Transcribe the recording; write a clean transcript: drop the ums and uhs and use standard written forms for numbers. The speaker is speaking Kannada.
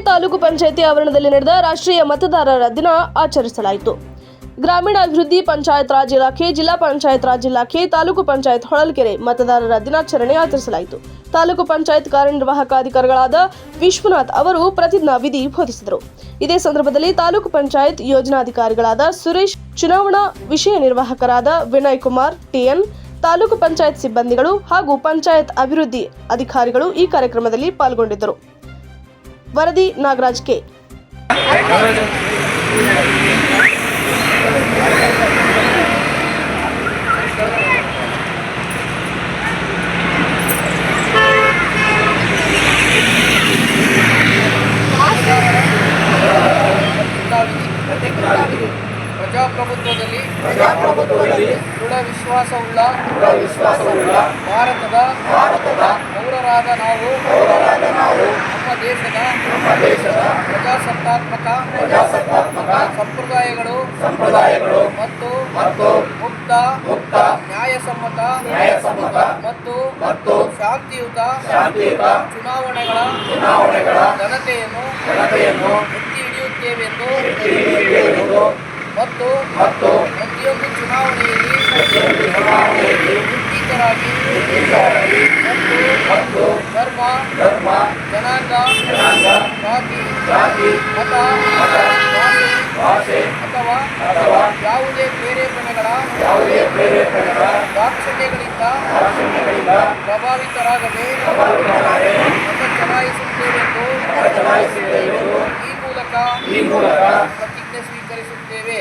ತಾಲೂಕು ಪಂಚಾಯಿತಿ ಆವರಣದಲ್ಲಿ ನಡೆದ ರಾಷ್ಟ್ರೀಯ ಮತದಾರರ ದಿನ ಆಚರಿಸಲಾಯಿತು. ಗ್ರಾಮೀಣಾಭಿವೃದ್ಧಿ, ಪಂಚಾಯತ್ ರಾಜ್ ಇಲಾಖೆ, ಜಿಲ್ಲಾ ಪಂಚಾಯತ್ ರಾಜ್ ಇಲಾಖೆ, ತಾಲೂಕು ಪಂಚಾಯತ್ ಹೊಳಲ್ಕೆರೆ ಮತದಾರರ ದಿನಾಚರಣೆ ಆಚರಿಸಲಾಯಿತು. ತಾಲೂಕು ಪಂಚಾಯತ್ ಕಾರ್ಯನಿರ್ವಾಹಕ ಅಧಿಕಾರಿಗಳಾದ ವಿಶ್ವನಾಥ್ ಅವರು ಪ್ರತಿಜ್ಞಾ ವಿಧಿ ಬೋಧಿಸಿದರು. ಇದೇ ಸಂದರ್ಭದಲ್ಲಿ ತಾಲೂಕು ಪಂಚಾಯತ್ ಯೋಜನಾಧಿಕಾರಿಗಳಾದ ಸುರೇಶ್, ಚುನಾವಣಾ ವಿಷಯ ನಿರ್ವಾಹಕರಾದ ವಿನಯ್ ಕುಮಾರ್ ಟಿಎನ್, ತಾಲೂಕು ಪಂಚಾಯತ್ ಸಿಬ್ಬಂದಿಗಳು ಹಾಗೂ ಪಂಚಾಯತ್ ಅಭಿವೃದ್ಧಿ ಅಧಿಕಾರಿಗಳು ಈ ಕಾರ್ಯಕ್ರಮದಲ್ಲಿ ಪಾಲ್ಗೊಂಡಿದ್ದರು. ವರದಿ ನಾಗರಾಜ್ ಕೆ. ಪ್ರಜಾಪ್ರಭುತ್ವದಲ್ಲಿ ದೃಢ ವಿಶ್ವಾಸವುಳ್ಳ ಭಾರತದ ಪೌರರಾದ ನಾವು ನಮ್ಮ ದೇಶದ ಪ್ರಜಾಸತ್ತಾತ್ಮಕ ಸಂಪ್ರದಾಯಗಳು ಮತ್ತು ಮುಕ್ತ ನ್ಯಾಯಸಮ್ಮತ ಮತ್ತು ಶಾಂತಿಯುತ ಚುನಾವಣೆಗಳ ಘನತೆಯನ್ನು ಎತ್ತಿ ಹಿಡಿಯುತ್ತೇವೆಂದು ಮತ್ತು ಪ್ರತಿಯೊಂದು ಚುನಾವಣೆಯಲ್ಲಿ ನಿರ್ಭೀತರಾಗಿ ಮತ್ತು ಧರ್ಮ, ಜನಾಂಗ, ಜಾತಿ, ಮತ, ಭಾಷೆ ಅಥವಾ ಯಾವುದೇ ಪ್ರೇರೇಪಣೆಗಳ ದಾಕ್ಷಿಣ್ಯಗಳಿಂದ ಪ್ರಭಾವಿತರಾಗದೆ ಮತ ಚಲಾಯಿಸುತ್ತೇವೆಂದು ಈ ಮೂಲಕ ಪ್ರತಿಜ್ಞೆ ಸ್ವೀಕರಿಸುತ್ತೇವೆ.